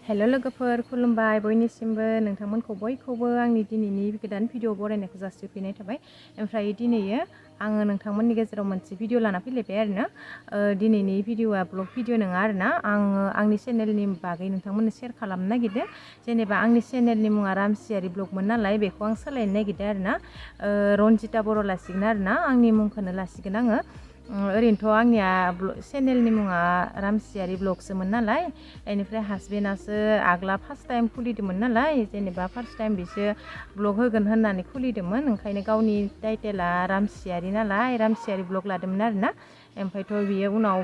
हेल' लोगोफोर खुलुमबाय बयनिसिमबो नोंथांमोनखौ बयखौबो आंनि दिनैनि गोदान भिडिअ बरायनायखौ जासिफिननाय थाबाय। ओमफ्राय दिनैयो आङो नोंथांमोननि गेजेराव मोनसे भिडिअ लाना फैलायबाय आरोना। दिनैनि भिडिअआ ब्लग भिडिअ नङा आरोना। आङो आंनि चेनेलनि बागै नोंथांमोननो शेयार खालामनो नागिरदों। जेनेबा आंनि चेनेलनि मुङा रामसियारि ब्लगमोन नालाय बेखौ आं सोलायनो नागिरदों आरोना। रनजिता बर' लासिगोन आरोना, आंनि मुंखौनो लासिगोन आङो। ओरैनोथ' आंनिया चेनेलनि मुङा रामसियारि ब्लगसोमोन नालाय, बेनिफ्राय हासबेन्डआसो आगोला फार्स्ट टाइम खुलिदोंमोन नालाय, जेनेबा फार्स्ट टाइम बिसो ब्लग होगोन होननानै खुलिदोंमोन, ओंखायनो गावनि टाइटेला रामसियारि नालाय रामसियारि ब्लग लादोंमोन आरोना। ओमफ्रायथ' बियो उनाव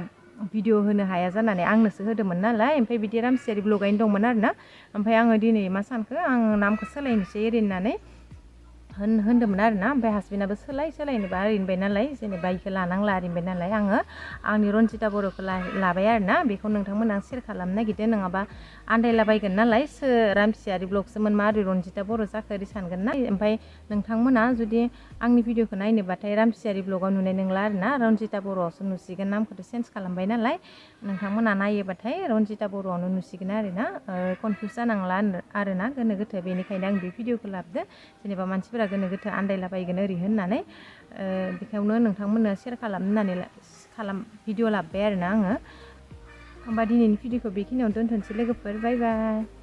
भिडिअ होनो हाया जानानै आंनोसो होदोंमोन नालाय, ओमफ्राय बिदि रामसियारि ब्लगआनो दंमोन आरोना। ओमफ्राय आङो दिनै मा सानखो, आं नामखौ सोलायनोसै ओरै होननानै होनदोंमोन आरोना। ओमफ्राय हासबेन्डआबो सोलायनोबा ओरैनोबाय नालाय, जेनेबा इखौ लानांला ओरैनोबाय नालाय, आङो आंनि रनजिता बर'खौ लाबाय आरोना। बेखौ नोंथांमोना शेयार खालामनो नागिरदों, नङाबा आन्दायलाबायगोन नालाय रामसियारि ब्लगसोमोन माबोरै रनजिता बर' जाखो ओरै सानगोन ना। ओमफ्राय नोंथांमोना जुदि आंनि भिडिअखौ नायनोबाथाय रामसियारि ब्लगआव नुनाय नंला आरोना, रनजिता बर'आवसो नुसिगोन। नामखौथ' चेन्ज खालामबाय नालाय, नोंथांमोना नायोबाथाय रनजिता बर'आवनो नुसिगोन आरोना। कनफिउस जानांला आरोना, गोनो गोथो। बेनिखायनो आं बे भिडिअखौ लाबोदो, जेनेबा मानसिफोरा गोनो गोथो आन्दायलाबायगोन ओरै होननानै। बेखौनो नोंथांमोननो शेयार खालामनो होननानै भिडिअ लाबोबाय आरोना आङो। होमबा दिनैनि भिडिअखौ बेखिनियावनो दोनथ'नोसै लोगोफोर, बाय बाय।